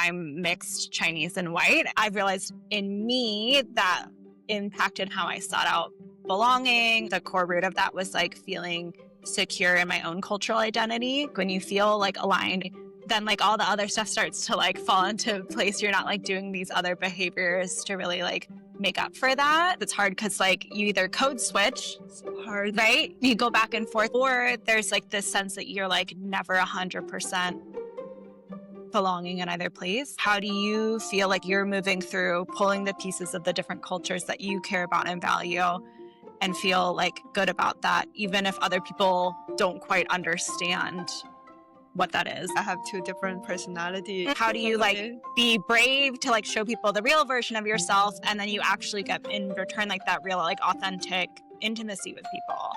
I'm mixed Chinese and white. I've realized in me that impacted how I sought out belonging. The core root of that was like feeling secure in my own cultural identity. When you feel like aligned, then like all the other stuff starts to like fall into place. You're not like doing these other behaviors to really like make up for that. It's hard because like you either code switch, Hard. right? You go back and forth, or there's like this sense that you're like never 100% belonging in either place. How do you feel like you're moving through pulling the pieces of the different cultures that you care about and value and feel like good about that, even if other people don't quite understand what that is? I have two different personalities. How do you like be brave to like show people the real version of yourself, and then you actually get in return like that real like authentic intimacy with people?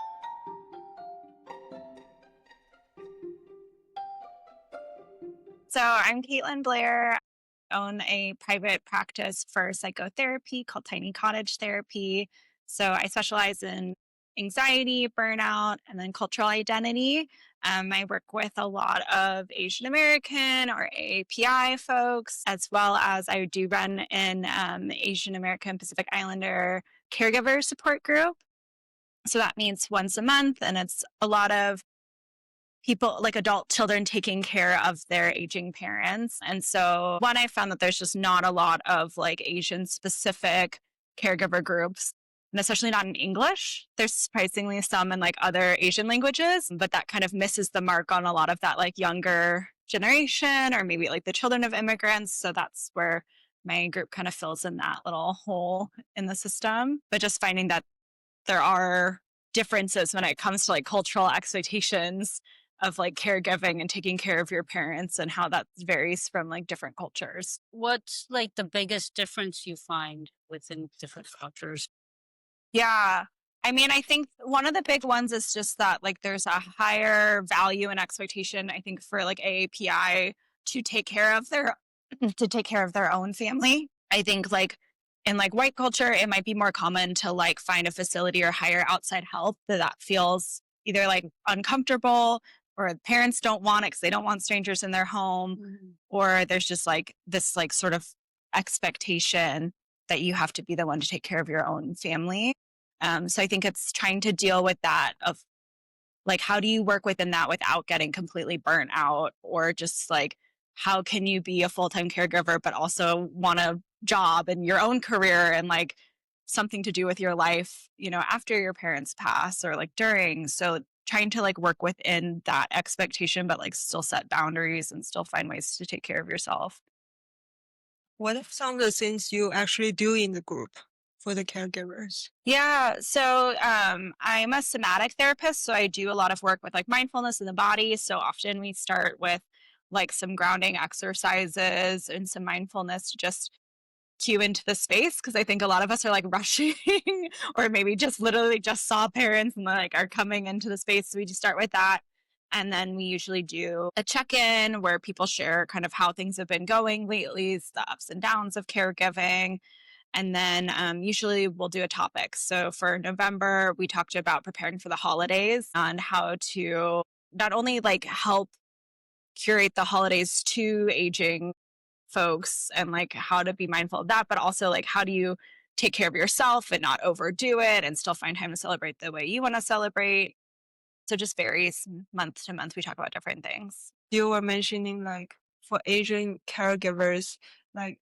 So I'm Caitlin Blair. I own a private practice for psychotherapy called Tiny Cottage Therapy. So I specialize in anxiety, burnout, and then cultural identity. I work with a lot of Asian American or AAPI folks, as well as I do run an Asian American Pacific Islander caregiver support group. So that means once a month, and it's a lot of people, like adult children, taking care of their aging parents. And so one, I found that there's just not a lot of like Asian specific caregiver groups, and especially not in English. There's surprisingly some in like other Asian languages, but that kind of misses the mark on a lot of that like younger generation, or maybe like the children of immigrants. So that's where my group kind of fills in that little hole in the system. But just finding that there are differences when it comes to like cultural expectations of like caregiving and taking care of your parents, and how that varies from like different cultures. What's like the biggest difference you find within different cultures? Yeah. I mean, I think one of the big ones is just that like there's a higher value and expectation, I think, for like AAPI to take care of their own family. I think like in like white culture, it might be more common to like find a facility or hire outside help that feels either like uncomfortable, or parents don't want it because they don't want strangers in their home, or there's just like this like sort of expectation that you have to be the one to take care of your own family. So I think it's trying to deal with that of like, how do you work within that without getting completely burnt out, or just like, how can you be a full-time caregiver, but also want a job and your own career and like something to do with your life, you know, after your parents pass or like during. So trying to like work within that expectation, but like still set boundaries and still find ways to take care of yourself. What are some of the things you actually do in the group for the caregivers? Yeah. So I'm a somatic therapist. So I do a lot of work with like mindfulness in the body. So often we start with like some grounding exercises and some mindfulness to just cue into the space, because I think a lot of us are like rushing or maybe just literally just saw parents and like are coming into the space. So we just start with that. And then we usually do a check-in where people share kind of how things have been going lately, the ups and downs of caregiving. And then usually we'll do a topic. So for November, we talked about preparing for the holidays and how to not only like help curate the holidays to aging folks and like how to be mindful of that, but also like how do you take care of yourself and not overdo it and still find time to celebrate the way you want to celebrate. So just varies month to month. We talk about different things. You were mentioning like for Asian caregivers, like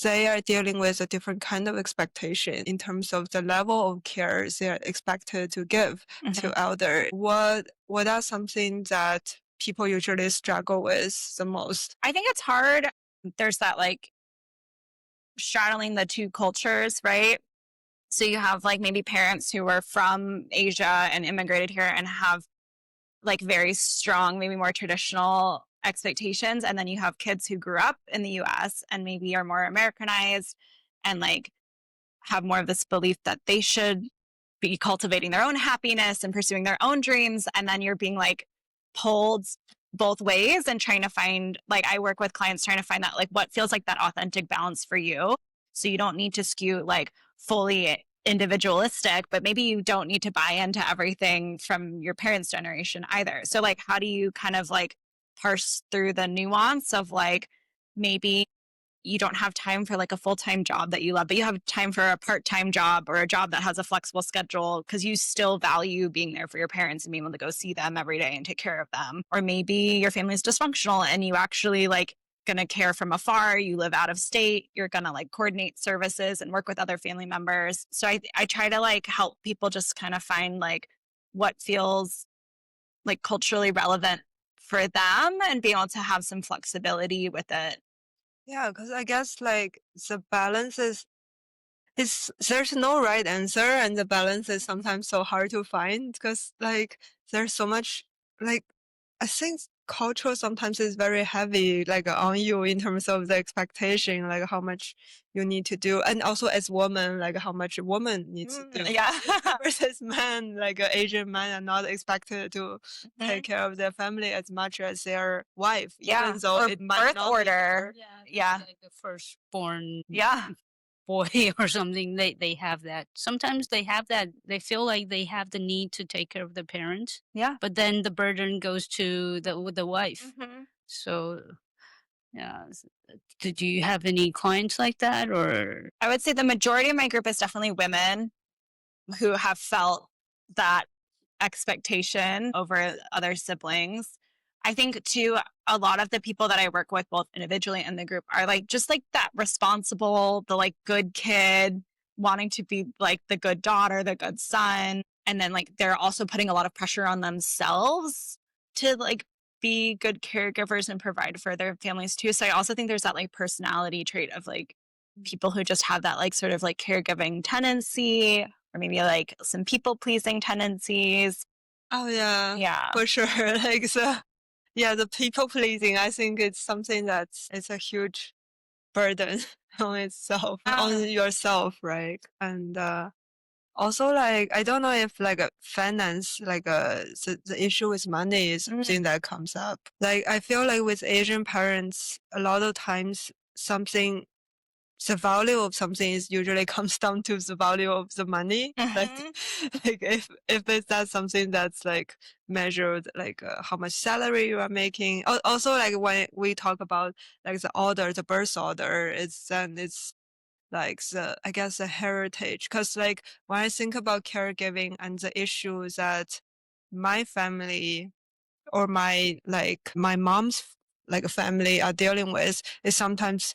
they are dealing with a different kind of expectation in terms of the level of care they are expected to give to elder. What are something that people usually struggle with the most? I think it's hard. There's that like straddling the two cultures, right? So you have like maybe parents who were from Asia and immigrated here and have like very strong, maybe more traditional expectations. And then you have kids who grew up in the US and maybe are more Americanized and like have more of this belief that they should be cultivating their own happiness and pursuing their own dreams. And then you're being like pulled both ways and trying to find, like I work with clients trying to find that like what feels like that authentic balance for you. So you don't need to skew like fully individualistic, but maybe you don't need to buy into everything from your parents' generation either. So like how do you kind of like parse through the nuance of like maybe you don't have time for like a full-time job that you love, but you have time for a part-time job or a job that has a flexible schedule because you still value being there for your parents and being able to go see them every day and take care of them. Or maybe your family's dysfunctional and you actually like going to care from afar, you live out of state, you're going to like coordinate services and work with other family members. So I try to like help people just kind of find like what feels like culturally relevant for them and be able to have some flexibility with it. Yeah, because I guess like the balance is there's no right answer, and the balance is sometimes so hard to find because like there's so much like I think culture sometimes is very heavy like on you in terms of the expectation, like how much you need to do, and also as woman, like how much a woman needs to do. Yeah. Versus men, like Asian men are not expected to take Mhm. care of their family as much as their wife, Yeah. even though Or it might birth not be order. her. Yeah. Like the firstborn Yeah. boy or something, they have that. Sometimes they have that. They feel like they have the need to take care of the parents, Yeah. but then the burden goes to the wife. Mhm. So yeah. Did you have any clients like that or? I would say the majority of my group is definitely women who have felt that expectation over other siblings. I think too, a lot of the people that I work with, both individually and the group, are like just like that responsible, the like good kid, wanting to be like the good daughter, the good son. And then like they're also putting a lot of pressure on themselves to like be good caregivers and provide for their families too. So I also think there's that like personality trait of like people who just have that like sort of like caregiving tendency or maybe like some people pleasing tendencies. Oh yeah, Yeah. for sure. Like yeah, the people pleasing, I think it's something that's it's a huge burden on itself, Ah. on yourself, right? And also like I don't know if like finance, like the issue with money is Mm. something that comes up. Like I feel like with Asian parents, a lot of times something the value of something is usually comes down to the value of the money. Like, Mhm. like if it's that something that's like measured, like how much salary you are making. Also, like when we talk about like the order, the birth order, it's like the I guess the heritage. Because like when I think about caregiving and the issues that my family or my mom's like family are dealing with is sometimes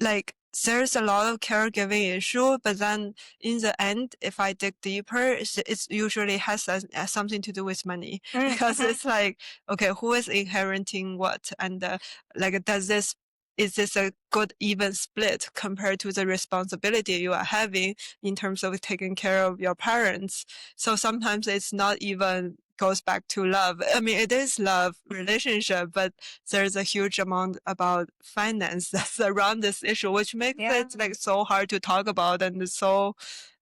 like there's a lot of caregiving issue, but then in the end, if I dig deeper, it's usually has something to do with money because Mhm. it's like, okay, who is inheriting what? And like, is this a good even split compared to the responsibility you are having in terms of taking care of your parents? So sometimes it's not even goes back to love. I mean, it is love relationship, but there's a huge amount about finance that's around this issue, which makes Yeah. it like so hard to talk about and so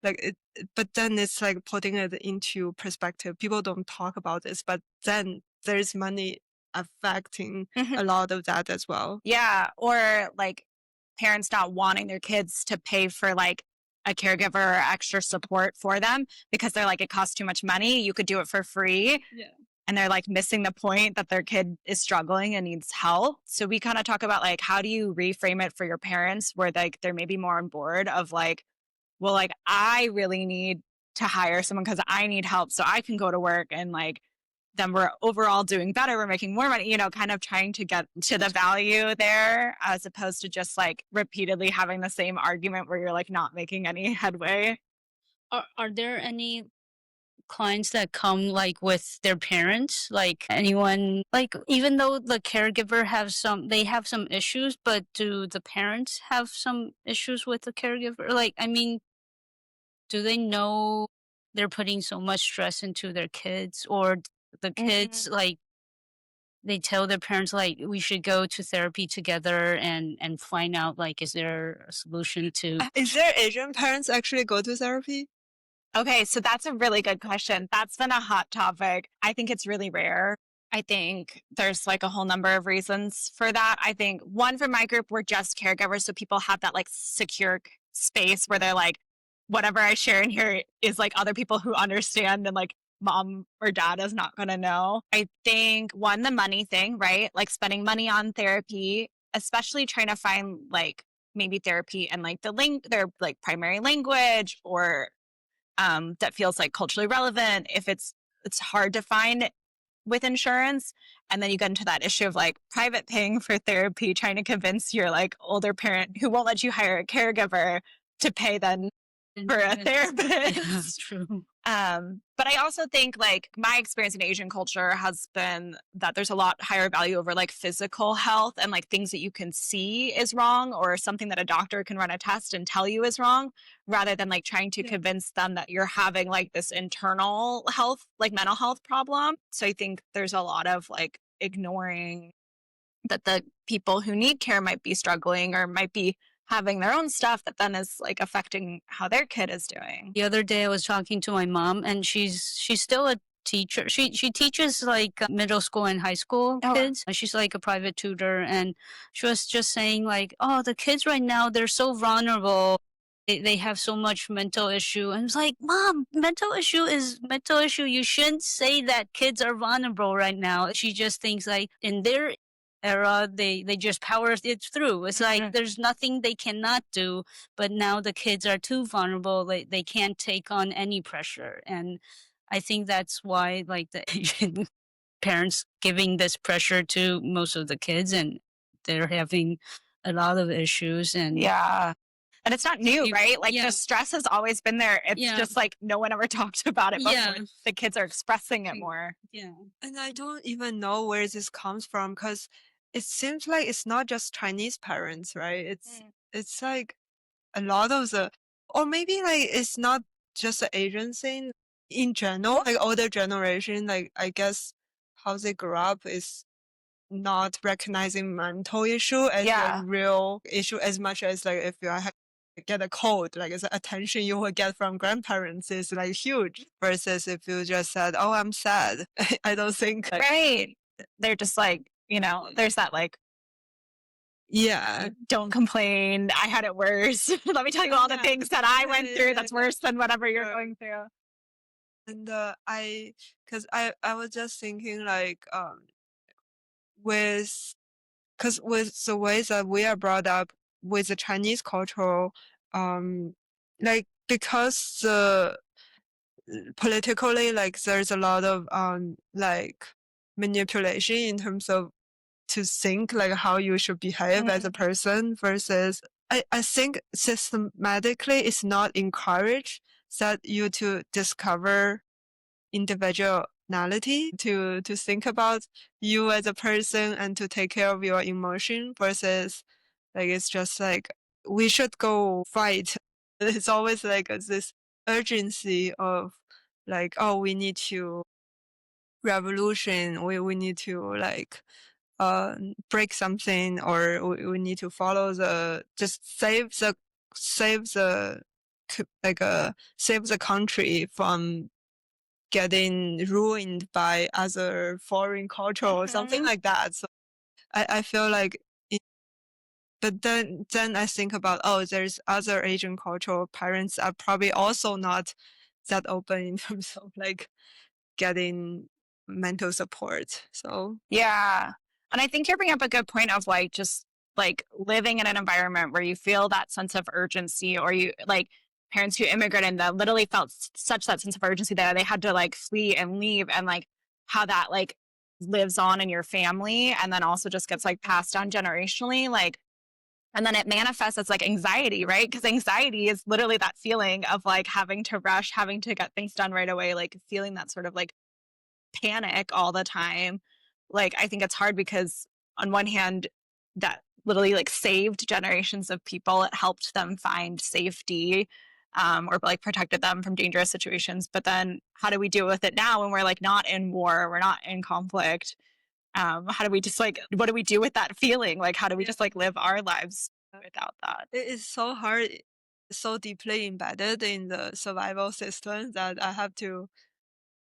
like but then it's like putting it into perspective. People don't talk about this, but then there's money affecting Mhm. a lot of that as well. Yeah. Or like parents not wanting their kids to pay for like a caregiver or extra support for them because they're like, it costs too much money. You could do it for free. Yeah. And they're like missing the point that their kid is struggling and needs help. So we kind of talk about like, how do you reframe it for your parents where like they're maybe more on board of like, well, like I really need to hire someone because I need help so I can go to work and like then we're overall doing better. We're making more money, kind of trying to get to the value there as opposed to just like repeatedly having the same argument where you're like not making any headway. Are there any clients that come like with their parents? Like anyone like even though the caregiver they have some issues, but do the parents have some issues with the caregiver? Like I mean, do they know they're putting so much stress into their kids or the kids Mhm. like they tell their parents like we should go to therapy together and find out like is there a solution to. Is there Asian parents actually go to therapy? Okay, so that's a really good question. That's been a hot topic. I think it's really rare. I think there's like a whole number of reasons for that. I think one for my group, we're just caregivers. So people have that like secure space where they're like, whatever I share in here is like other people who understand and like mom or dad is not going to know. I think one, the money thing, right? Like spending money on therapy especially trying to find like maybe therapy and like their like primary language or that feels like culturally relevant. If it's hard to find with insurance, and then you get into that issue of like private paying for therapy, trying to convince your like older parent who won't let you hire a caregiver to pay then for a Yeah, therapist. true. But I also think like my experience in Asian culture has been that there's a lot higher value over like physical health and like things that you can see is wrong or something that a doctor can run a test and tell you is wrong, rather than like trying to Yeah. convince them that you're having like this internal health, like mental health problem. So I think there's a lot of like ignoring that the people who need care might be struggling or might be having their own stuff that then is like affecting how their kid is doing. The other day I was talking to my mom, and she's still a teacher. She teaches like middle school and high school Oh, wow. kids. She's like a private tutor, and she was just saying like, "Oh, the kids right now, they're so vulnerable. They have so much mental issue." And it's like, "Mom, mental issue is mental issue. You shouldn't say that kids are vulnerable right now." She just thinks like in their era, they just power it through. It's like there's nothing they cannot do, but now the kids are too vulnerable. They can't take on any pressure. And I think that's why like the Asian parents giving this pressure to most of the kids, and they're having a lot of issues. And Yeah. And it's not new, right? Like yeah, the stress has always been there. It's yeah, just like no one ever talked about it before. yeah, The kids are expressing it true. more. Yeah. And I don't even know where this comes from because it seems like it's not just Chinese parents, right? It's like a lot of the, or maybe like it's not just an Asian thing in general, like older generation, like I guess how they grew up is not recognizing mental issue as Yeah. a real issue as much as like if you get a cold, like the attention you will get from grandparents is like huge versus if you just said, "Oh, I'm sad." I don't think like Right. They're just like, there's that like, yeah. don't complain. I had it worse. Let me tell you all the Yeah. things that I Yeah, went yeah, through yeah, that's worse than whatever you're yeah. going through. And cause I was just thinking like with because with the ways that we are brought up with the Chinese cultural like because the politically like there's a lot of like manipulation in terms of to think like how you should behave as a person versus I think systematically it's not encouraged that you to discover individuality to think about you as a person and to take care of your emotion versus like it's just like we should go fight. It's always like this urgency of like oh we need to revolution we need to like break something or we need to follow the just save the save the country from getting ruined by other foreign culture or something like that. So I feel like but then I think about oh there's other Asian cultural parents are probably also not that open in terms of like getting mental support. So Yeah. And I think you're bringing up a good point of like just like living in an environment where you feel that sense of urgency or you like parents who immigrated that literally felt such that sense of urgency that they had to like flee and leave and like how that like lives on in your family and then also just gets like passed down generationally like and then it manifests as like anxiety, right? Because anxiety is literally that feeling of like having to rush, having to get things done right away, like feeling that sort of like panic all the time. Like, I think it's hard because on one hand, that literally like saved generations of people. It helped them find safety or like protected them from dangerous situations. But then how do we deal with it now when we're like not in war, we're not in conflict? How do we just like, what do we do with that feeling? Like, how do we yeah, just like live our lives without that? it is so hard, so deeply embedded in the survival system that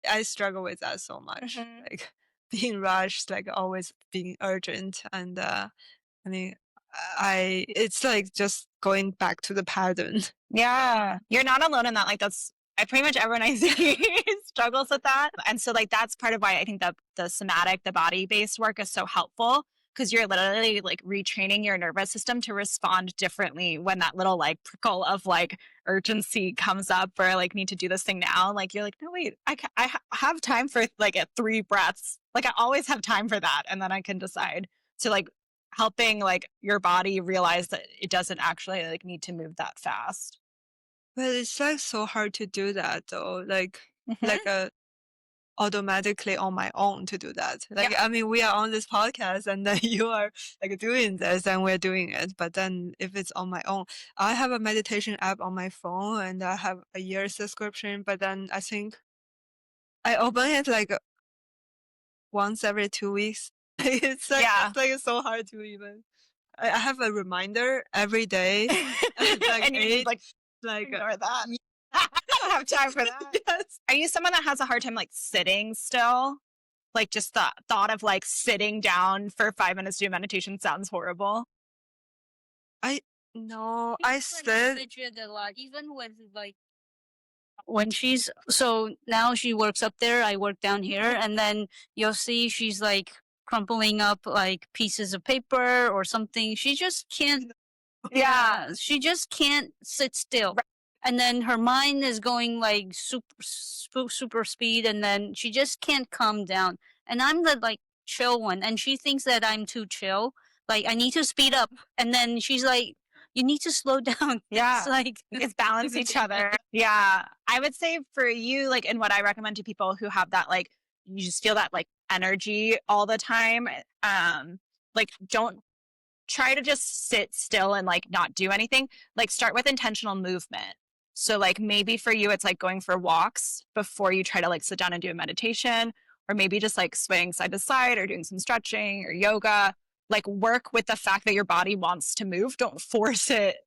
I struggle with that so much. Mhm. Like being rushed, like always being urgent. And I mean, it's like just going back to the pattern. Yeah. You're not alone in that. Like that's I pretty much everyone I see struggles with that. And so like that's part of why I think that the somatic, the body-based work is so helpful because you're literally like retraining your nervous system to respond differently when that little like prickle of like urgency comes up or like need to do this thing now. Like you're like, no, wait, have time for like at 3 breaths. Like I always have time for that. And then I can decide to like helping like your body realize that it doesn't actually like need to move that fast. But it's like so hard to do that though. Like Mhm. automatically on my own to do that. Like, Yeah. I mean, we are on this podcast and then you are like doing this and we're doing it. But then if it's on my own, I have a meditation app on my phone and I have a year subscription. But then I think I open it like once every 2 weeks. Yeah. It's like so hard to even. I have a reminder every day at like And you just 8, like like ignore that. I don't have time for that. yes. Are you someone that has a hard time like sitting still? Like just the thought of like sitting down for 5 minutes to do meditation sounds horrible. I no, She's I like said fidget a lot, even with like when she's so now she works up there, I work down here, and then you'll see she's like crumpling up like pieces of paper or something. She just can't. Yeah. Yeah, she just can't sit still. And then her mind is going like super speed, and then she just can't calm down. And I'm the like chill one, and she thinks that I'm too chill. Like I need to speed up, and then she's like, "You need to slow down." It's Yeah. like It's balance each other. Yeah. I would say for you, like, and what I recommend to people who have that, like, you just feel that like energy all the time. Like, don't try to just sit still and like not do anything. Like, start with intentional movement. So, like, maybe for you, it's like going for walks before you try to like sit down and do a meditation, or maybe just like swaying side to side or doing some stretching or yoga. Like, work with the fact that your body wants to move. Don't force it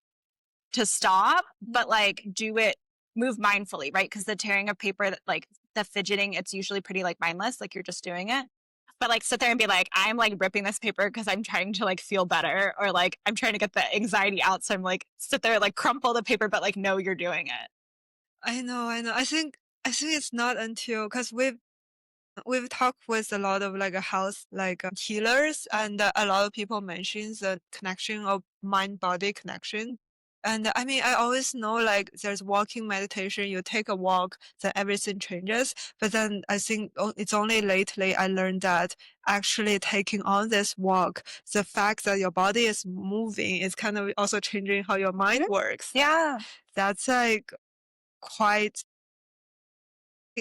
to stop, but like do it, move mindfully, right? Because the tearing of paper, like the fidgeting, it's usually pretty like mindless, like you're just doing it. But like sit there and be like, I'm like ripping this paper because I'm trying to like feel better, or like I'm trying to get the anxiety out. So I'm like sit there, like crumple the paper, but like know you're doing it. I know, I know. I think it's not until because we've talked with a lot of like health healers, and a lot of people mentions the connection of mind body connection. And I mean, I always know like there's walking meditation. You take a walk, then everything changes. But then I think it's only lately I learned that actually taking on this walk, the fact that your body is moving is kind of also changing how your mind Mhm. works. Yeah. That's like quite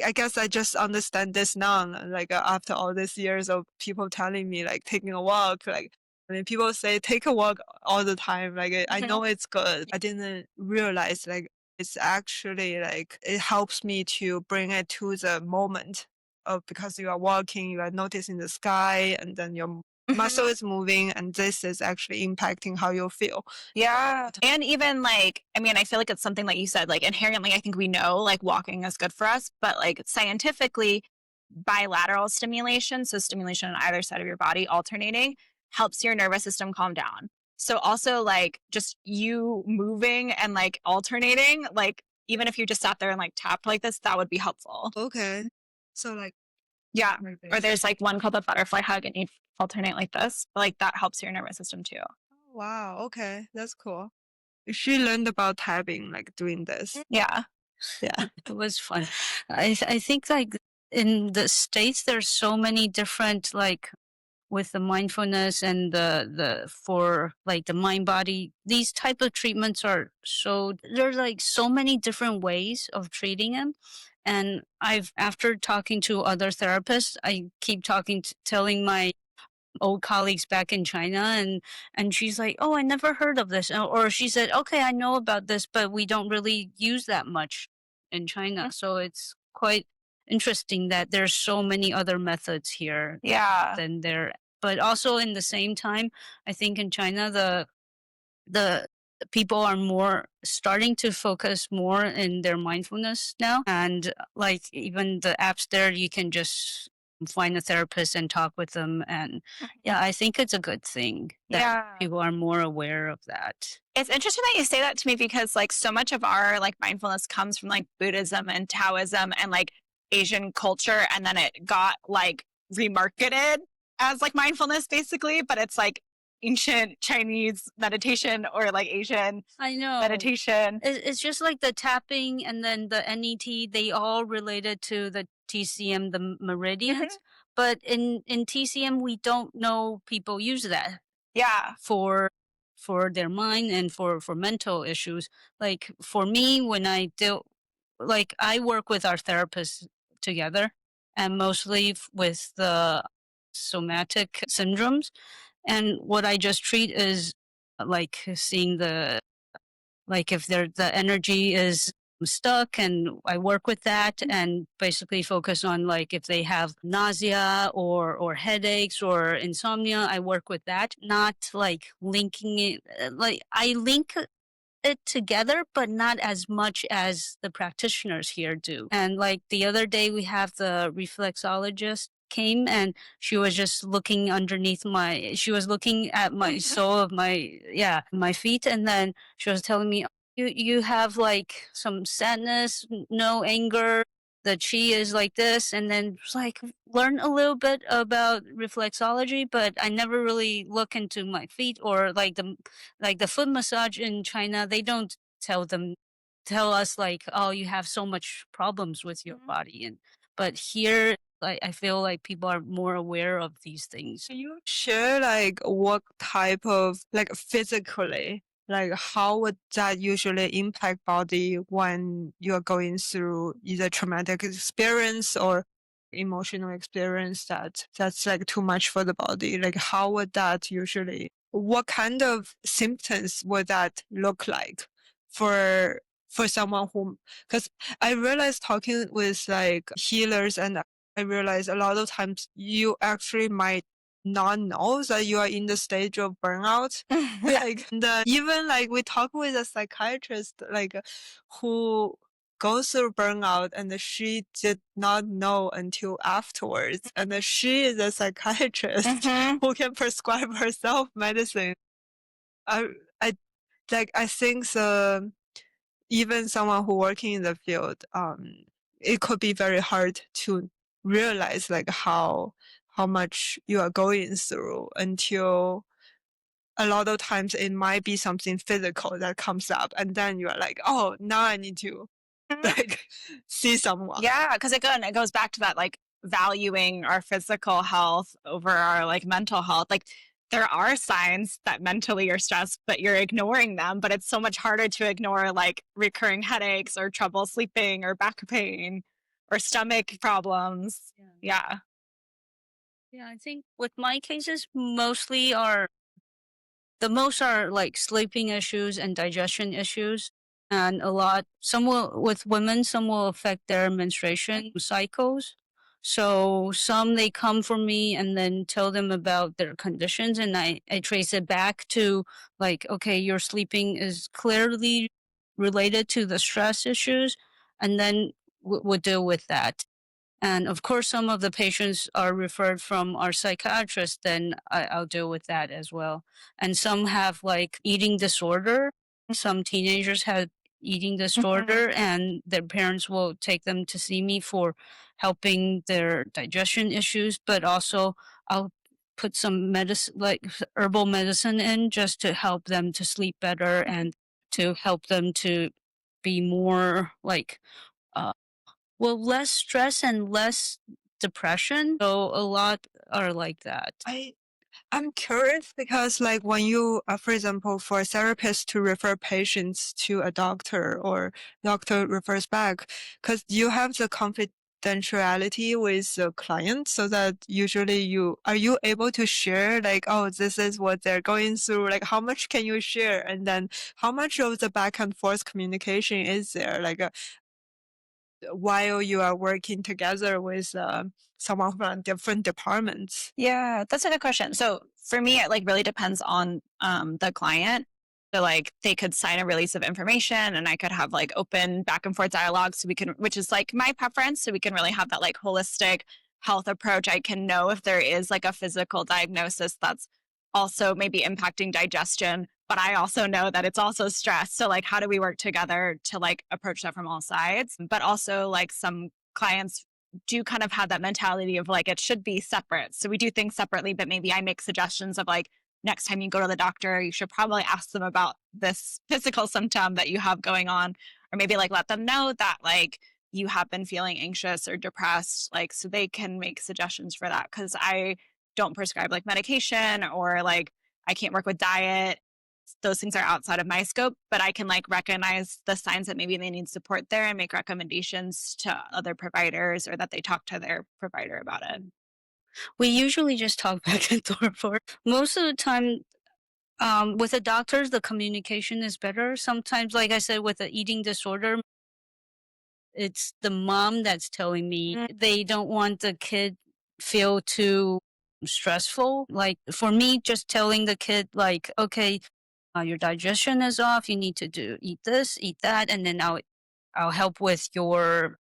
I guess I just understand this now, after all these years of people telling me, like, taking a walk, like, I mean, people say take a walk all the time. Like, I Mhm. know it's good. I didn't realize, like, it's actually, like, it helps me to bring it to the moment of because you are walking, you are noticing the sky, and then your muscle Mhm. is moving, and this is actually impacting how you feel. Yeah. And even like, I mean, I feel like it's something that you said, like inherently, I think we know like walking is good for us, but like scientifically, bilateral stimulation, so stimulation on either side of your body alternating, helps your nervous system calm down. So also like just you moving and like alternating, like even if you just sat there and like tapped like this, that would be helpful. Okay. So, like, Yeah. like Or this. there's like one called the butterfly hug and you alternate like this. Like that helps your nervous system too. Oh, wow. Okay. That's cool. She learned about tapping, like doing this. Yeah. Yeah. it was fun. I think like in the States there's so many different like with the mindfulness and the for like the mind body, these type of treatments are so there's like so many different ways of treating them. And I've after talking to other therapists, I keep telling my old colleagues back in China, and she's like, "Oh, I never heard of this," or she said, "Okay, I know about this, but we don't really use that much in China." So it's quite interesting that there's so many other methods here Yeah. than there. But also in the same time, I think in China the people are more starting to focus more in their mindfulness now, and like even the apps there you can just find a therapist and talk with them. And yeah, I think it's a good thing that Yeah. people are more aware of that. It's interesting that you say that to me because like so much of our like mindfulness comes from like Buddhism and Taoism and like Asian culture, and then it got like remarketed as like mindfulness basically, but it's like ancient Chinese meditation or like Asian I know. meditation. It's just like the tapping and then the NET, they all related to the TCM, the Mhm. meridians. But in TCM, we don't know people use that Yeah. for their mind and for mental issues. Like for me, when I deal, like I work with our therapists together, and mostly with the somatic syndromes. And what I just treat is like seeing the, like if the energy is stuck, and I work with that and basically focus on like if they have nausea or headaches or insomnia, I work with that, not like linking it. Like I link it together, but not as much as the practitioners here do. And like the other day, we have the reflexologist came, and she was just looking underneath she was looking at my sole of my feet. And then she was telling me, you have like some sadness, no anger, the chi is like this. And then it's like learn a little bit about reflexology, but I never really look into my feet, or like the foot massage in China, they don't tell us like, oh, you have so much problems with your Mhm. body. And but here, like I feel like people are more aware of these things. Can you share like what type of like physically, like how would that usually impact body when you're going through either traumatic experience or emotional experience that's like too much for the body? Like how would that usually, what kind of symptoms would that look like for someone who, because I realized talking with like healers, and I realize a lot of times you actually might not know that you are in the stage of burnout. Like, and, even like we talk with a psychiatrist, like who goes through burnout, and she did not know until afterwards. And she is a psychiatrist Mhm. who can prescribe herself medicine. I, I I think the even someone who working in the field, it could be very hard to realize like how much you are going through until a lot of times it might be something physical that comes up, and then you're like, oh, now I need to like see someone. Yeah, because again, it goes back to that like valuing our physical health over our like mental health. Like there are signs that mentally you're stressed, but you're ignoring them. But it's so much harder to ignore like recurring headaches or trouble sleeping or back pain or stomach problems. Yeah. Yeah. Yeah, I think with my cases, mostly are the most are like sleeping issues and digestion issues. And a lot, some will, with women, some will affect their menstruation cycles. So some they come for me and then tell them about their conditions, and I trace it back to like, okay, your sleeping is clearly related to the stress issues, and then we'll deal with that. And of course, some of the patients are referred from our psychiatrist, then I'll deal with that as well. And some have like eating disorder. Some teenagers have eating Mhm. disorder, and their parents will take them to see me for helping their digestion issues, but also I'll put some medicine, like herbal medicine in, just to help them to sleep better and to help them to be more like, uh, well, less stress and less depression. So a lot are like that. I I'm curious because, like, when you, for example, for a therapist to refer patients to a doctor or doctor refers back, because you have the confidentiality with the client, so that usually are you able to share, like, oh, this is what they're going through? Like, how much can you share? And then how much of the back and forth communication is there? Like, while you are working together with someone from different departments? Yeah, that's a good question. So for me, it like really depends on the client. So like they could sign a release of information and I could have like open back and forth dialogue so we can, which is like my preference. So we can really have that like holistic health approach. I can know if there is like a physical diagnosis that's also maybe impacting digestion, but I also know that it's also stress. So like how do we work together to like approach that from all sides? But also like some clients do kind of have that mentality of like it should be separate. So we do things separately, but maybe I make suggestions of like next time you go to the doctor, you should probably ask them about this physical symptom that you have going on, or maybe like let them know that like you have been feeling anxious or depressed, like so they can make suggestions for that. Cause I don't prescribe like medication or like I can't work with diet. Those things are outside of my scope, but I can like recognize the signs that maybe they need support there and make recommendations to other providers or that they talk to their provider about it. We usually just talk back and forth. Most of the time, with the doctors, the communication is better. Sometimes, like I said, with the eating disorder, it's the mom that's telling me Mm. they don't want the kid feel too stressful. Like for me, just telling the kid, like, okay, your digestion is off. You need to do eat this, eat that, and then I'll help with your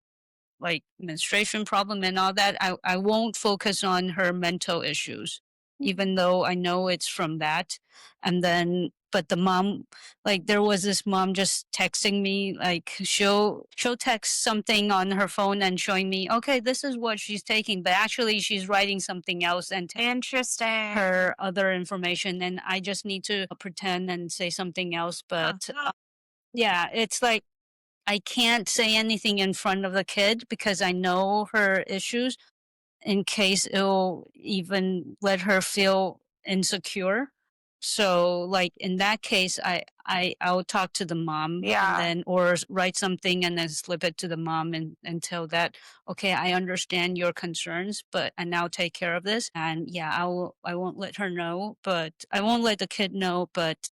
like menstruation problem and all that. I won't focus on her mental issues, even though I know it's from that. And then, but the mom, like there was this mom just texting me, like she'll text something on her phone and showing me, okay, this is what she's taking, but actually she's writing something else and Interesting. her other information, and I just need to pretend and say something else. But yeah, it's like I can't say anything in front of the kid because I know her issues in case it'll even let her feel insecure. So like in that case I'll talk to the mom and Yeah. then write something and then slip it to the mom and tell that, okay, I understand your concerns, but I now take care of this. And yeah, I won't let her know, but I won't let the kid know, but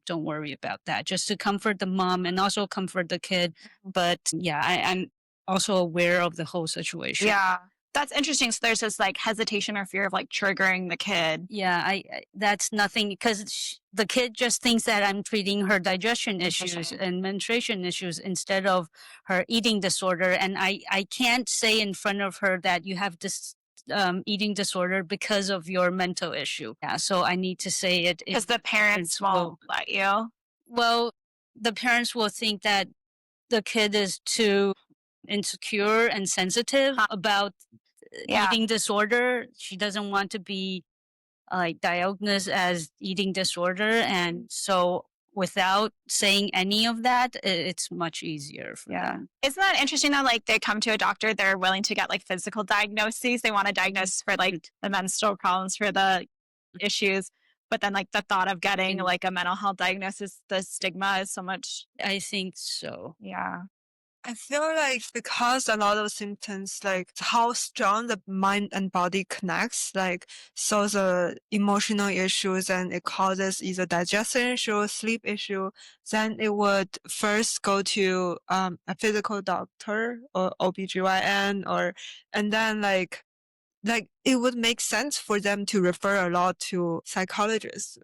don't worry about that. Just to comfort the mom and also comfort the kid. But yeah, I'm also aware of the whole situation. Yeah. That's interesting. So there's this like hesitation or fear of like triggering the kid. Yeah, that's nothing because the kid just thinks that I'm treating her digestion issues Interesting. and menstruation issues instead of her eating disorder. And I can't say in front of her that you have this eating disorder because of your mental issue. Yeah, so I need to say it. Because the parents won't let you. Well, the parents will think that the kid is too insecure and sensitive about Yeah. eating disorder. She doesn't want to be like diagnosed as eating disorder, and so without saying any of that, it's much easier for them. Isn't that interesting though? Like they come to a doctor, they're willing to get like physical diagnoses. They want to diagnose for like the menstrual problems, for the issues. But then like the thought of getting like a mental health diagnosis, the stigma is so much. I think so. Yeah. I feel like because a lot of symptoms, like how strong the mind and body connects, like so the emotional issues and it causes either digestion issue, sleep issue, then it would first go to a physical doctor or OBGYN or and then like it would make sense for them to refer a lot to psychologists,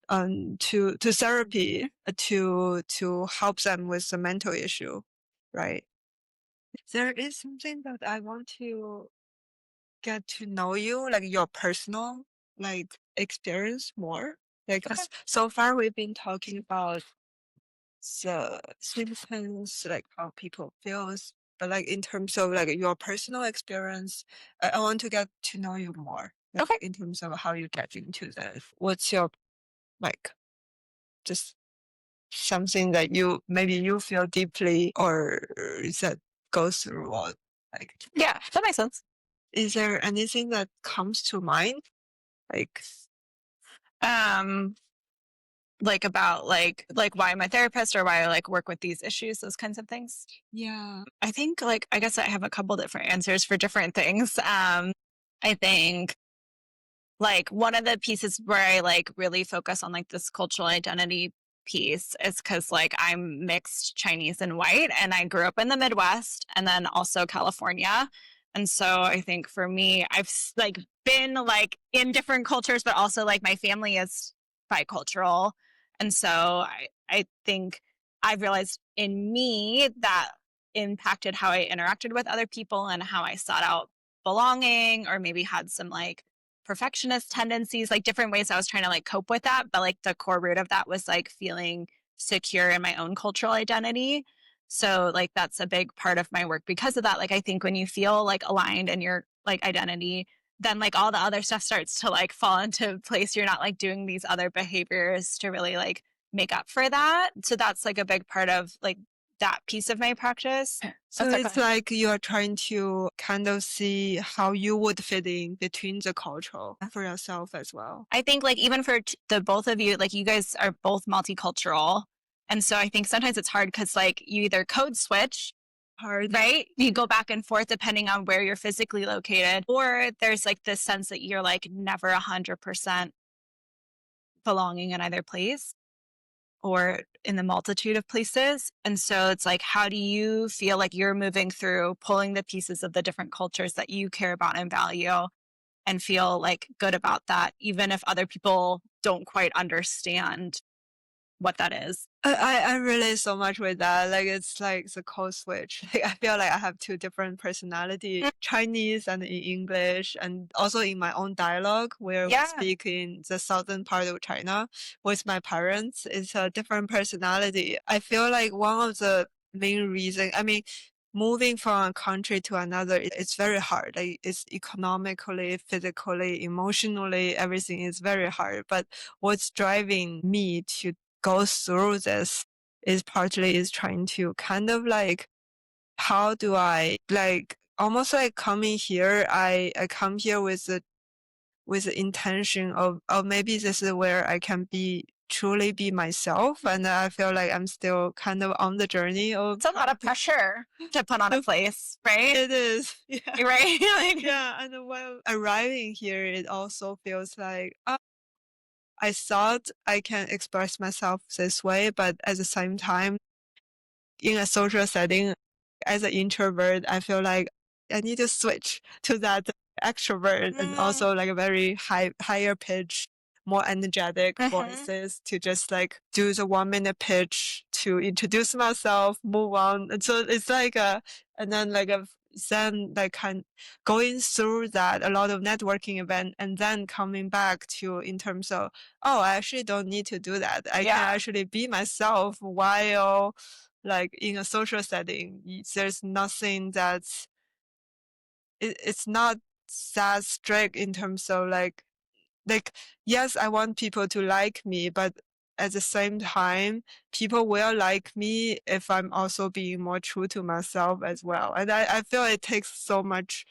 to therapy to help them with the mental issue, right? There is something that I want to get to know you, like your personal like experience more. Like so far we've been talking about the symptoms, like how people feels. But like in terms of like your personal experience, I want to get to know you more. Like, Okay. in terms of how you get into this. What's your like just something that you maybe you feel deeply or that goes through or like Yeah, that makes sense. is there anything that comes to mind? Like Um, like about like why I'm a therapist or why I like work with these issues, those kinds of things. yeah. I think like I guess I have a couple different answers for different things. I think like one of the pieces where I like really focus on like this cultural identity piece is because like I'm mixed Chinese and white and I grew up in the Midwest and then also California. And so I think for me, like been like in different cultures, but also like my family is bicultural. And so I think I've realized in me that impacted how I interacted with other people and how I sought out belonging or maybe had some like perfectionist tendencies, like different ways I was trying to like cope with that. But like the core root of that was like feeling secure in my own cultural identity. So like that's a big part of my work because of that. Like I think when you feel like aligned in your like identity, then like all the other stuff starts to like fall into place. You're not like doing these other behaviors to really like make up for that. So that's like a big part of like that piece of my practice. Oh, So sorry, go it's ahead. like you are trying to kind of see how you would fit in between the culture for yourself as well. I think like even for the both of you, like you guys are both multicultural. And so I think sometimes it's hard because like you either code switch, Hard. right? You go back and forth depending on where you're physically located, or there's like this sense that you're like never 100% belonging in either place or in the multitude of places. And so it's like, how do you feel like you're moving through pulling the pieces of the different cultures that you care about and value and feel like good about that, even if other people don't quite understand what that is? I relate so much with that. Like it's like the code switch. Like I feel like I have two different personality, Mm, Chinese and in English, and also in my own dialogue where we yeah. speak in the southern part of China with my parents. It's a different personality. I feel like one of the main reason, I mean, moving from a country to another, it's very hard. Like it's economically, physically, emotionally, everything is very hard. But what's driving me to go through this is partly is trying to kind of like how do I like almost like coming here I come here with the intention of maybe this is where I can be truly be myself, and I feel like I'm still kind of on the journey of It's a lot of pressure to put on a place, right? it is. Yeah. Right? Like, Yeah, and while arriving here it also feels like I thought I can express myself this way, but at the same time, in a social setting, as an introvert, I feel like I need to switch to that extrovert and also like a very higher pitch, more energetic voices to just like do the 1 minute pitch to introduce myself, move on. And so it's like and then like then like going through that, a lot of networking event and then coming back to in terms of, oh, I actually don't need to do that. I can yeah. actually be myself while like in a social setting. There's nothing that's, it's not that strict in terms of like, yes, I want people to like me, but at the same time, people will like me if I'm also being more true to myself as well. And I feel it takes so much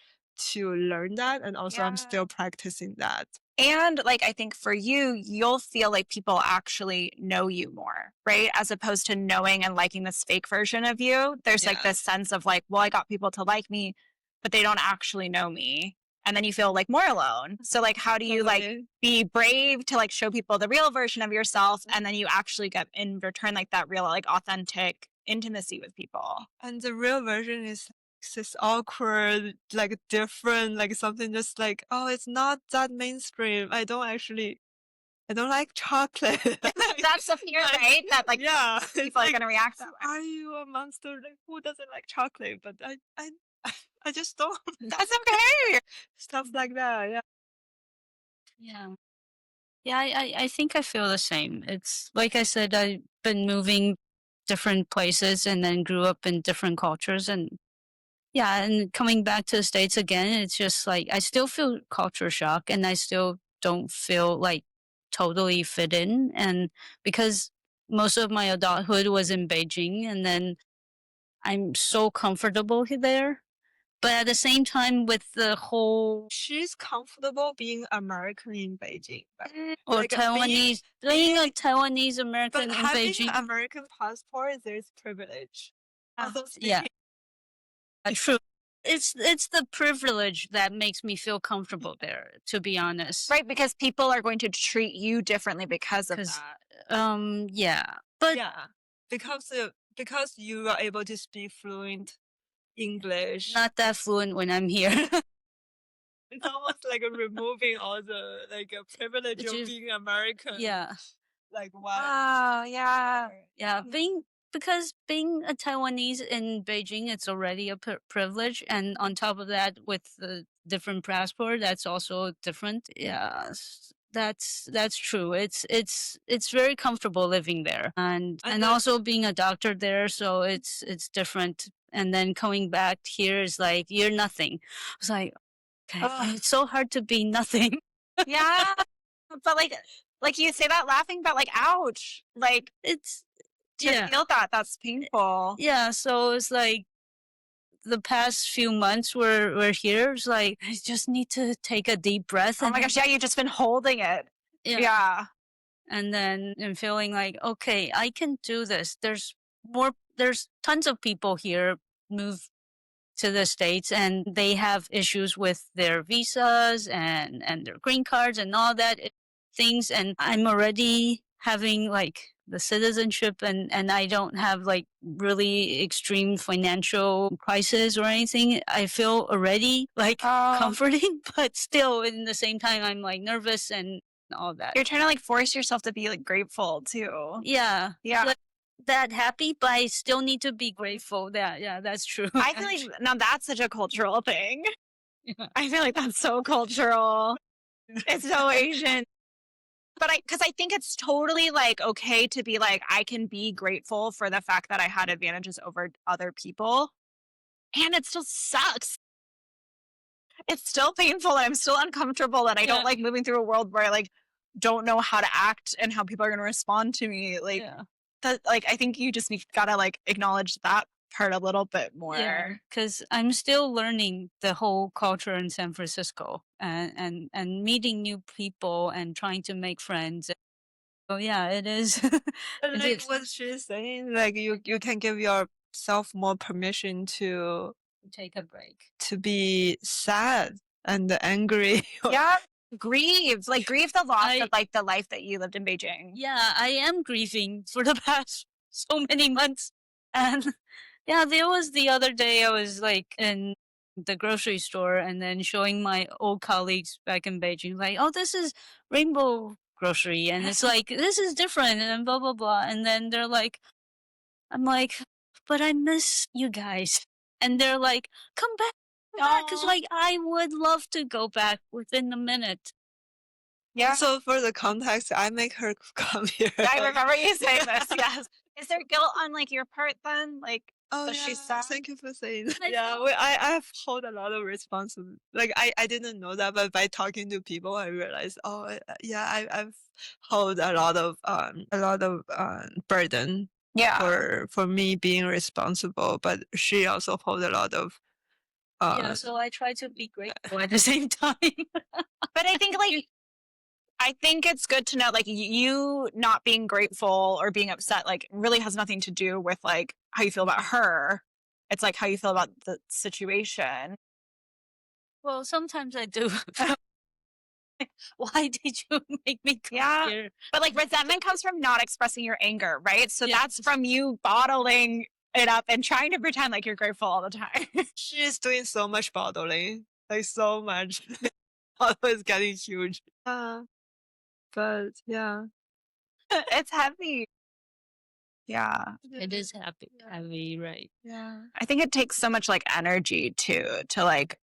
to learn that. And also I'm Yeah. still practicing that. And like, I think for you, you'll feel like people actually know you more, right? As opposed to knowing and liking this fake version of you. There's like Yeah, this sense of like, well, I got people to like me, but they don't actually know me. And then you feel like more alone. So, like, how do you like totally. be brave to like show people the real version of yourself? And then you actually get in return like that real, like, authentic intimacy with people. And the real version is this awkward, like different, like something just like, oh, it's not that mainstream. I don't like chocolate. That's the fear, Like, right? That like yeah, it's people are like, going to react that way. are you a monster? Like, who doesn't like chocolate? But I just don't. That's okay. Stuff like that. Yeah. Yeah. Yeah, I think I feel the same. It's like I said, I've been moving different places and then grew up in different cultures. And yeah, and coming back to the States again, it's just like I still feel culture shock and I still don't feel like totally fit in. And because most of my adulthood was in Beijing, and then I'm so comfortable there. But at the same time, with the whole She's comfortable being American in Beijing, but or like being a being, Taiwanese but American in having Beijing, an American passport, there's privilege. Also yeah, speaking. true. It's the privilege that makes me feel comfortable there, to be honest. Right, because people are going to treat you differently because of Because that. yeah, but Yeah, because you are able to speak fluent English. not that fluent when I'm here. It's almost like removing all the like privilege Which of is being American. yeah, Like why? Wow, yeah. yeah. Because being a Taiwanese in Beijing, it's already a privilege, and on top of that, with the different passport, that's also different. Yeah, That's true. It's very comfortable living there, and then also being a doctor there, so it's different. And then coming back here is like you're nothing. It's like okay, uh, it's so hard to be nothing. Yeah. But like you say that laughing, but like ouch. Like It's to yeah, feel that, that's painful. yeah. So it's like the past few months we're here. It's like I just need to take a deep breath Oh my gosh, yeah, you've just been holding it. yeah, Yeah. and then and feeling like okay, I can do this. There's tons of people here move to the states and they have issues with their visas and their green cards and all that things, and I'm already having like the citizenship, and I don't have like really extreme financial crisis or anything. I feel already like Oh, comforting, but still in the same time I'm like nervous and all that. you're trying to like force yourself to be like grateful too. Yeah. Yeah. Like that happy, but I still need to be grateful. That yeah, that's true. I feel like now that's such a cultural thing. Yeah. I feel like that's so cultural. It's so Asian. But because I think it's totally like okay to be like, I can be grateful for the fact that I had advantages over other people. And it still sucks. It's still painful and I'm still uncomfortable and I don't Yeah. like moving through a world where I like don't know how to act and how people are going to respond to me. Like Yeah. that, like I think you just gotta like acknowledge that part a little bit Yeah, more. because I'm still learning the whole culture in San Francisco and meeting new people and trying to make friends. So yeah, it is. And It like is what she's saying, like you can give yourself more permission take a break. to be sad and angry. Yeah. Grieve the loss I of like the life that you lived in Beijing. Yeah, I am grieving for the past so many months. And yeah, there was the other day I was like in the grocery store and then showing my old colleagues back in Beijing, like, oh, this is rainbow grocery. And it's like, this is different and blah, blah, blah. And then they're like, I'm like, but I miss you guys. And they're like, come back, come back. Cause Aw. like, I would love to go back within a minute. Yeah. So for the context, I make her come here. I remember you saying this. Yes. Is there guilt on like your part then? Like, Oh does yeah, she sad? thank you for saying that. I Yeah, feel- I've hold a lot of responsibility. Like I didn't know that, but by talking to people, I realized, oh yeah, I've hold a lot of burden Yeah. for me being responsible, but she also hold a lot of Yeah, so I try to be grateful at the same time. But I think like I think it's good to know like you not being grateful or being upset like really has nothing to do with like how you feel about her. It's like how you feel about the situation. Well, sometimes I do. Why did you make me come Yeah. here? But like resentment comes from not expressing your anger, right? So Yeah. that's from you bottling it up and trying to pretend like you're grateful all the time. she is doing so much bottling, like so much. Bottle is getting huge. But yeah. It's heavy. Yeah. It is heavy, right? Yeah. I think it takes so much like energy to like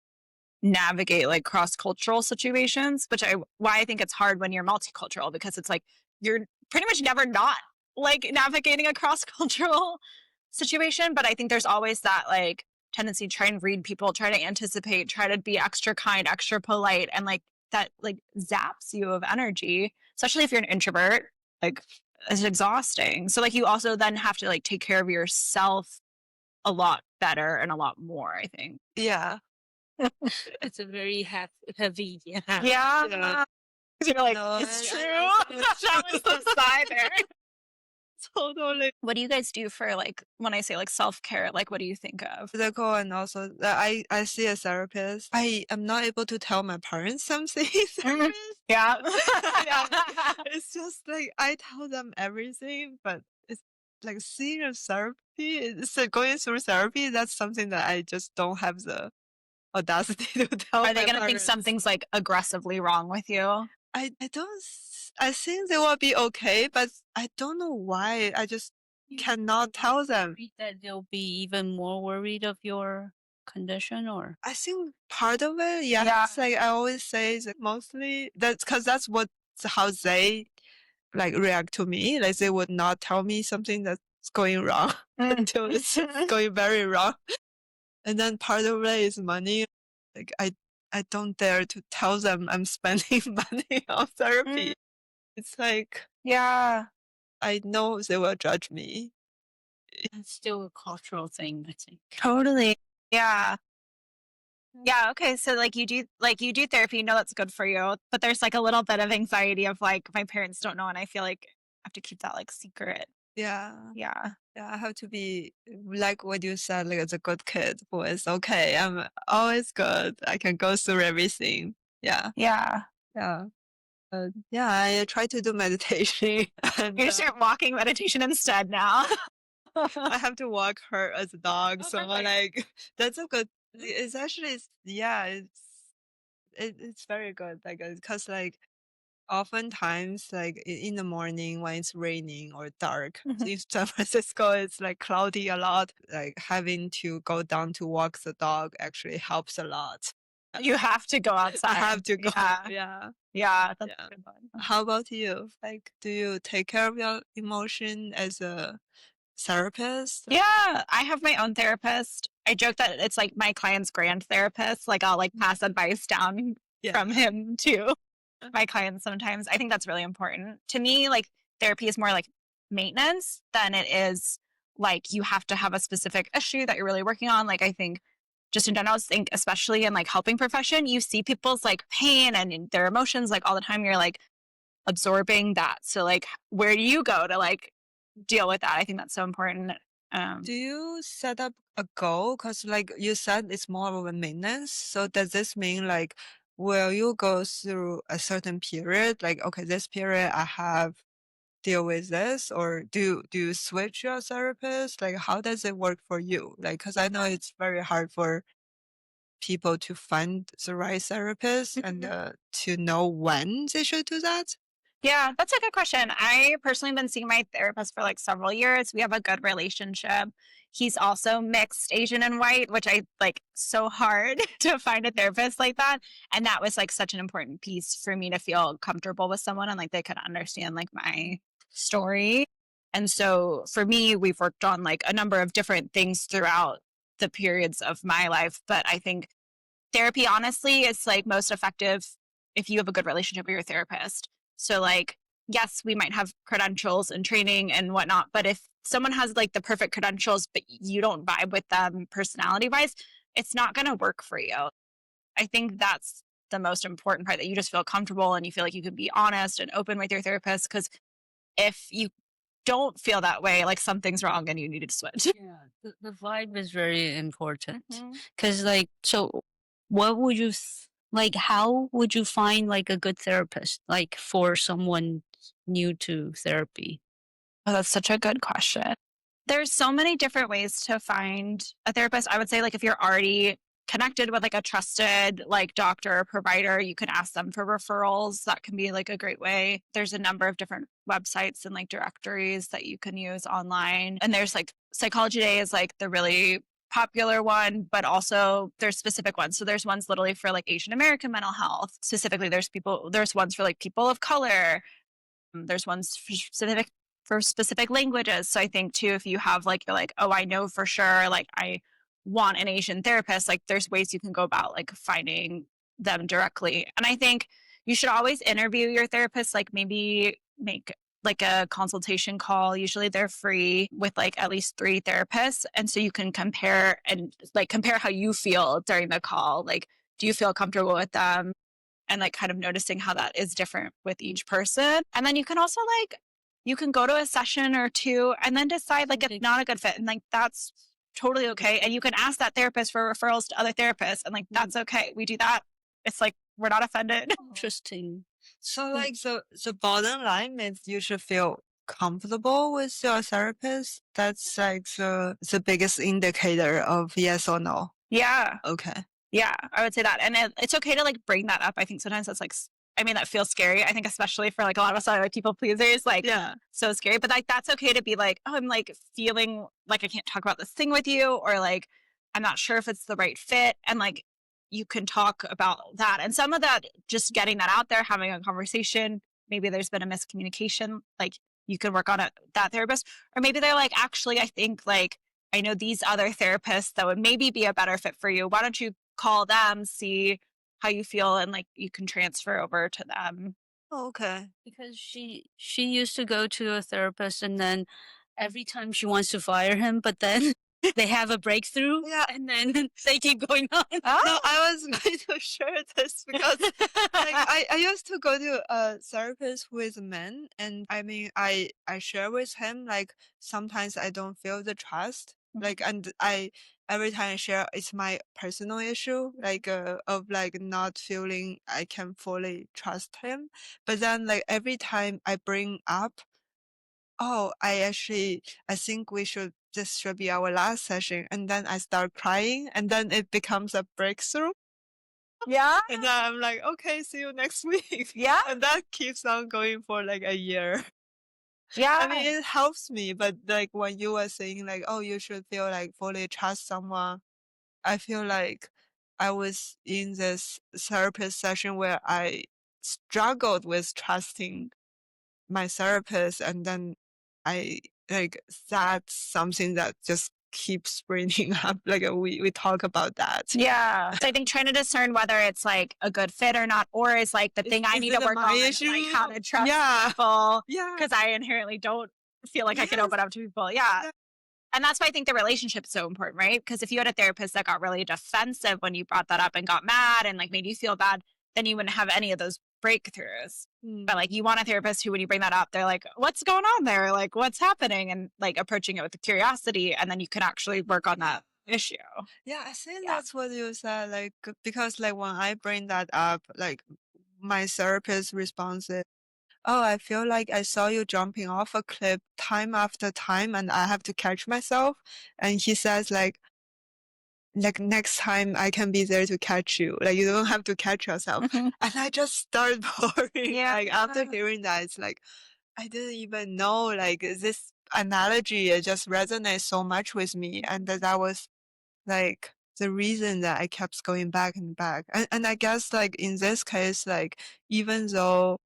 navigate like cross-cultural situations, why I think it's hard when you're multicultural because it's like you're pretty much never not like navigating a cross-cultural situation. But I think there's always that like tendency to try and read people, try to anticipate, try to be extra kind, extra polite, and like that like zaps you of energy, especially if you're an introvert. Like it's exhausting. So like you also then have to like take care of yourself a lot better and a lot more, I think. Yeah. It's a very heavy, yeah. Yeah. Yeah. You're like, No, it's true. it's That was the side there. totally. What do you guys do for like when I say like self-care? Like what do you think of? Physical and also I see a therapist. I am not able to tell my parents something. Yeah. It's just like I tell them everything, but it's like seeing a therapy, going through therapy. That's something that I just don't have the audacity to tell. Are they my gonna think parents. something's like aggressively wrong with you? I don't. I think they will be okay, but I don't know why. I just cannot tell them. Worried that they'll be even more worried of your condition, or I think part of it, yes. Yeah. Like I always say, that mostly that's because that's what how they like react to me. Like they would not tell me something that's going wrong until it's going very wrong. And then part of it is money. Like I don't dare to tell them I'm spending money on therapy. It's like Yeah. I know they will judge me. It's still a cultural thing, I think. Totally. Yeah. Yeah. Okay. So like you do therapy, you know that's good for you, but there's like a little bit of anxiety of like my parents don't know, and I feel like I have to keep that like secret. Yeah. Yeah. Yeah, I have to be like what you said, like as a good kid who is okay. I'm always good. I can go through everything. Yeah. Yeah. Yeah. Yeah, I try to do meditation and You start walking meditation instead now. I have to walk her as a dog. Oh, So perfect. like that's a good it's actually yeah, it's very good. Like because like oftentimes like in the morning when it's raining or dark in San Francisco it's like cloudy a lot. Like having to go down to walk the dog actually helps a lot. You have to go I outside. have to go. Yeah. Yeah. Yeah. That's Yeah. a good one. How about you? Like, do you take care of your emotion as a therapist? Yeah, I have my own therapist. I joke that it's like my client's grand therapist. Like I'll like pass advice down Yeah. from him to my clients sometimes. I think that's really important. To me, like therapy is more like maintenance than it is like you have to have a specific issue that you're really working on. Like I think just in general, I think especially in like helping profession, you see people's like pain and their emotions like all the time. You're like absorbing that. So like where do you go to like deal with that? I think that's so important. Do you set up a goal? Because like you said, it's more of a maintenance. So does this mean like, will you go through a certain period? Like, okay, this period I have deal with this, or do you switch your therapist? Like, how does it work for you? Like, because I know it's very hard for people to find the right therapist and to know when they should do that. Yeah, that's a good question. I personally been seeing my therapist for like several years. We have a good relationship. He's also mixed Asian and white, which I like so hard to find a therapist like that. And that was like such an important piece for me to feel comfortable with someone and like they could understand like my story. And so for me, we've worked on like a number of different things throughout the periods of my life. But I think therapy, honestly, is like most effective if you have a good relationship with your therapist. So, like, yes, we might have credentials and training and whatnot, but if someone has like the perfect credentials, but you don't vibe with them personality wise, it's not going to work for you. I think that's the most important part that you just feel comfortable and you feel like you can be honest and open with your therapist. Because if you don't feel that way, like something's wrong and you need to switch. Yeah, the vibe is very important. Because, like, so what would you, like, how would you find, like, a good therapist, like, for someone new to therapy? Oh, that's such a good question. There's so many different ways to find a therapist. I would say like if you're already connected with like a trusted like doctor or provider, you can ask them for referrals. That can be like a great way. There's a number of different websites and like directories that you can use online. And there's like Psychology Day is like the really popular one, but also there's specific ones. So there's ones literally for like Asian American mental health. Specifically, there's ones for like people of color. There's ones for specific languages. So I think too, if you have like, you're like, oh, I know for sure, like I want an Asian therapist, like there's ways you can go about like finding them directly. And I think you should always interview your therapist, like maybe make like a consultation call. Usually they're free with like at least 3 therapists. And so you can compare and like compare how you feel during the call. Like, do you feel comfortable with them? And like kind of noticing how that is different with each person. And then you can also like, you can go to a session or 2 and then decide like it's not a good fit. And like, that's totally okay. And you can ask that therapist for referrals to other therapists and like, that's okay. We do that. It's like, we're not offended. Interesting. So like the bottom line is you should feel comfortable with your therapist. That's like the biggest indicator of yes or no. Yeah. Okay. Yeah, I would say that. And it's okay to like bring that up. I think sometimes that's like, I mean, that feels scary. I think especially for like a lot of us are like people pleasers, like so scary. But like that's okay to be like, oh, I'm like feeling like I can't talk about this thing with you, or like I'm not sure if it's the right fit. And like you can talk about that. And some of that, just getting that out there, having a conversation maybe there's been a miscommunication, like you could work on it, that therapist. Or maybe they're like, actually, I think like I know these other therapists that would maybe be a better fit for you. Why don't you call them, see how you feel, and like you can transfer over to them. Oh, okay. Because she used to go to a therapist, and then every time she wants to fire him, but then they have a breakthrough, Yeah. and then they keep going on. No, I was going to share this because like I used to go to a therapist who is a man, and I mean I share with him like sometimes I don't feel the trust. Like and I every time I share it's my personal issue, like of like not feeling I can fully trust him. But then like every time I bring up, oh, I think this should be our last session, and then I start crying, and then it becomes a breakthrough. Yeah. And then I'm like, okay, see you next week. Yeah. And that keeps on going for like a year. Yeah. I mean, it helps me, but like when you were saying like, oh, you should feel like fully trust someone, I feel like I was in this therapist session where I struggled with trusting my therapist, and then I like that's something that just keeps bringing up. Like we talk about that. Yeah. So I think trying to discern whether it's like a good fit or not, or is like the thing I Is need it to a work my on, issue? like how to trust Yeah. people, Yeah. because I inherently don't feel like I can Yes. open up to people. Yeah. Yeah. And that's why I think the relationship is so important, right? Because if you had a therapist that got really defensive when you brought that up and got mad and like made you feel bad, then you wouldn't have any of those breakthroughs. But like you want a therapist who, when you bring that up, they're like, what's going on there? Like, what's happening? And like approaching it with curiosity. And then you can actually work on that issue. Yeah, I think Yeah. that's what you said. Like because like when I bring that up, like my therapist responds is, oh, I feel like I saw you jumping off a cliff time after time and I have to catch myself. And he says like next time I can be there to catch you. Like you don't have to catch yourself. Mhm. And I just start pouring. Yeah. Like after hearing that, it's like I didn't even know like this analogy it just resonates so much with me. And that was like the reason that I kept going back and back. And I guess like in this case, like even though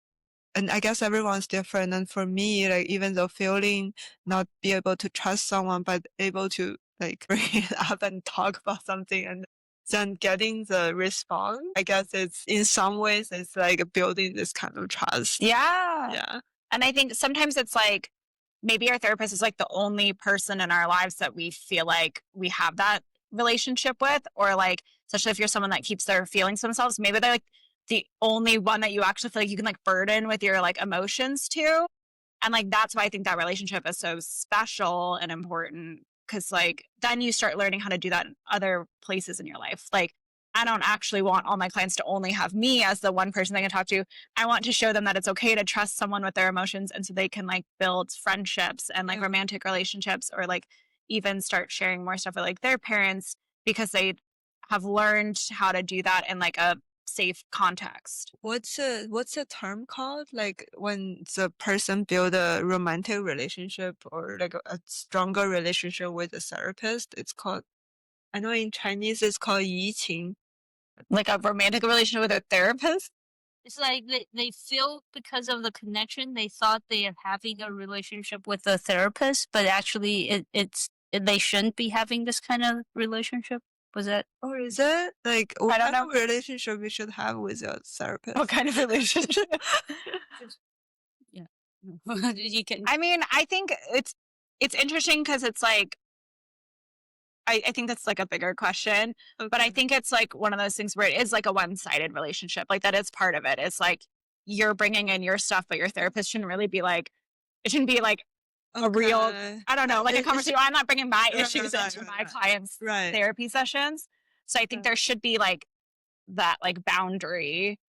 and I guess everyone's different. And for me, like even though feeling not be able to trust someone, but able to like bring it up and talk about something and then getting the response, I guess it's in some ways it's like building this kind of trust. Yeah. Yeah. And I think sometimes it's like maybe our therapist is like the only person in our lives that we feel like we have that relationship with, or like, especially if you're someone that keeps their feelings to themselves, maybe they're like the only one that you actually feel like you can like burden with your like emotions to. And like that's why I think that relationship is so special and important, because like then you start learning how to do that in other places in your life. Like I don't actually want all my clients to only have me as the one person they can talk to. I want to show them that it's okay to trust someone with their emotions, and so they can like build friendships and like Yeah. romantic relationships, or like even start sharing more stuff with like their parents, because they have learned how to do that in like a safe context. What's the term called? Like when the person build a romantic relationship or like a stronger relationship with a therapist, it's called, I know in Chinese it's called 移情. Like a romantic relationship with a therapist. It's like they feel because of the connection, they thought they are having a relationship with a therapist, but actually they shouldn't be having this kind of relationship. Was that? Or is it like what I don't kind know. of relationship you should have with your therapist? What kind of relationship? Yeah. You can. I mean, I think it's interesting because it's like I think that's like a bigger question, but I Okay. think it's like one of those things where it is like a one-sided relationship. Like that is part of it. It's like you're bringing in your stuff, but your therapist shouldn't really be like, it shouldn't be like a real, Okay. I don't know, like a conversation. I'm not bringing my Right, issues right, into right, my right. clients' Right. therapy sessions. So I think there should be like that like boundary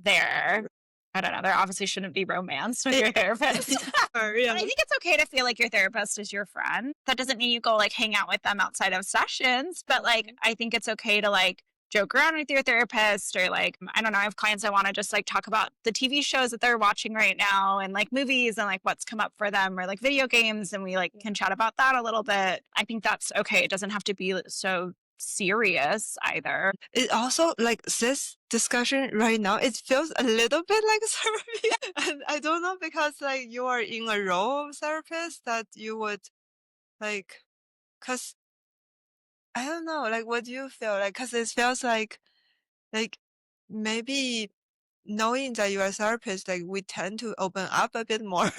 there. I don't know. There obviously shouldn't be romance with your therapist. Or, But yeah. I think it's okay to feel like your therapist is your friend. That doesn't mean you go like hang out with them outside of sessions, but like I think it's okay to like joke around with your therapist, or like I don't know, I have clients that want to just like talk about the TV shows that they're watching right now and like movies and like what's come up for them, or like video games, and we like can chat about that a little bit. I think that's okay. It doesn't have to be so serious either. It also like this discussion right now, it feels a little bit like therapy. And I don't know because like you are in a role of therapist that you would like, cause I don't know, like what do you feel like? Cause it feels like maybe knowing that you are a therapist, like we tend to open up a bit more,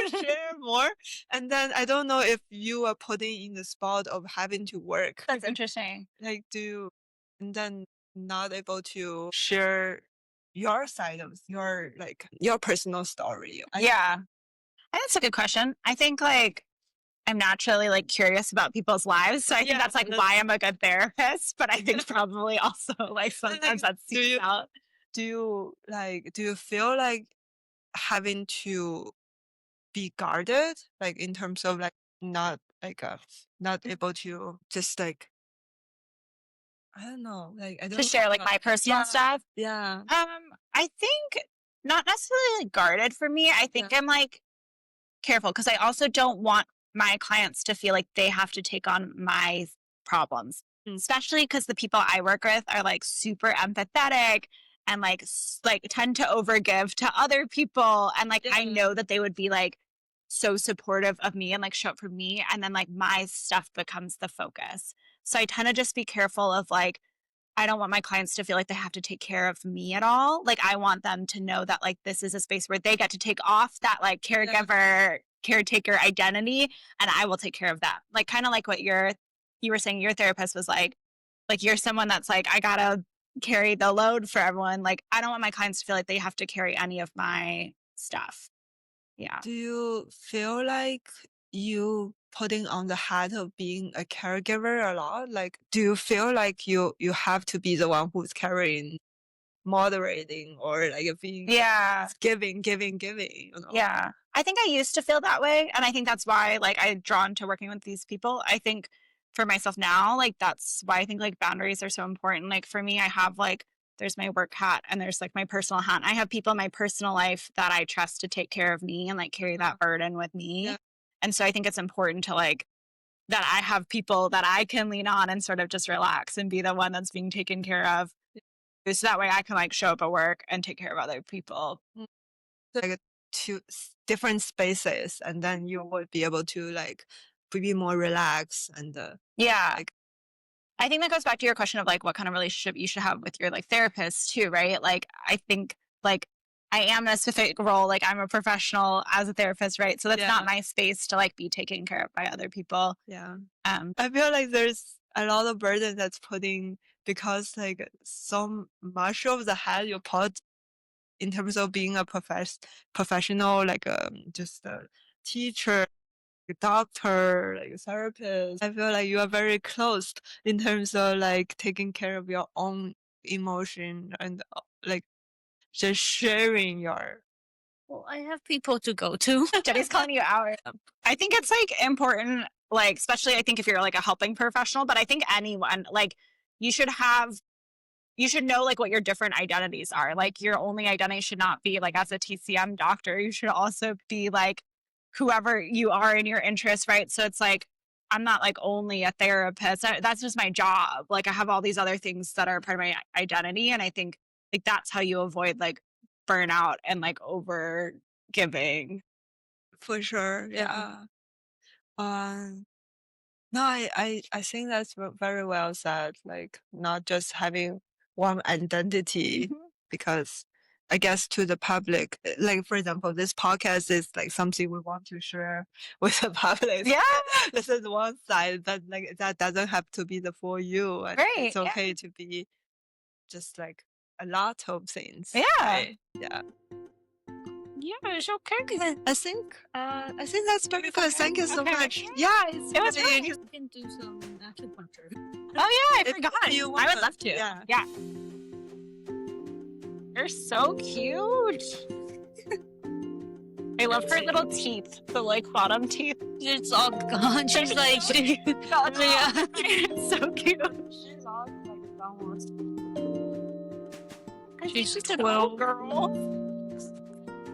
share more. And then I don't know if you are putting in the spot of having to work. That's interesting. Like and then not able to share your side of your like your personal story. Yeah. I think that's a good question. I think like I'm naturally like curious about people's lives. So I think that's like why I'm a good therapist. But I think probably also like sometimes that seeps out. Do you feel like having to be guarded, like in terms of like not like not able to just like I don't know, like I don't To share like my personal stuff. Yeah. I think not necessarily like guarded for me. I think I'm like careful because I also don't want my clients to feel like they have to take on my problems, especially because the people I work with are like super empathetic and like tend to overgive to other people. And like, I know that they would be like so supportive of me and like show up for me. And then like my stuff becomes the focus. So I tend to just be careful of like, I don't want my clients to feel like they have to take care of me at all. Like I want them to know that like this is a space where they get to take off that like caregiver, caretaker identity and I will take care of that. Like kind of like what you were saying your therapist was like you're someone that's like, I gotta carry the load for everyone. Like I don't want my clients to feel like they have to carry any of my stuff. Yeah. Do you feel like you putting on the hat of being a caregiver a lot? Like, do you feel like you have to be the one who's carrying, moderating, or like being giving, you know? Yeah. I think I used to feel that way. And I think that's why like I'm drawn to working with these people. I think for myself now, like that's why I think like boundaries are so important. Like for me, I have like there's my work hat and there's like my personal hat. I have people in my personal life that I trust to take care of me and like carry that burden with me. Yeah. And so I think it's important to like that I have people that I can lean on and sort of just relax and be the one that's being taken care of. So that way I can like show up at work and take care of other people. Like two different spaces, and then you would be able to like be more relaxed and like I think that goes back to your question of like what kind of relationship you should have with your like therapist too, right? Like I think like I am in a specific role, like I'm a professional as a therapist, right? So that's not my space to like be taken care of by other people. Yeah. I feel like there's a lot of burden that's putting because like so much of the hat you put in terms of being a professional, like just a teacher, a doctor, like a therapist. I feel like you are very close in terms of like taking care of your own emotion and like just sharing your. Well, I have people to go to. Jenny's calling you out. I think it's like important, like, especially I think if you're like a helping professional, but I think anyone, like, you should know like what your different identities are. Like your only identity should not be like as a TCM doctor. You should also be like whoever you are in your interests, right? So it's like, I'm not like only a therapist. That's just my job. Like I have all these other things that are part of my identity. And I think like that's how you avoid like burnout and like over giving. For sure. Yeah. No, I think that's very well said. Like not just having one identity because I guess to the public, like for example, this podcast is like something we want to share with the public. Yeah. This is one side, but like that doesn't have to be the for you. And Right. it's okay to be just like a lot of things. Yeah. Right? Yeah. Yeah, it's okay. I think that's very good. Thank you so much. Yeah, It was really You can do some acupuncture. Oh yeah, I If forgot. you I want would to, love to. yeah. You're so cute. I love her little teeth, the like bottom teeth. It's all gone. She's like, Yeah. It's so cute. She's all like almost. She's just a little girl.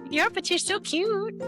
Yeah, but you're so cute.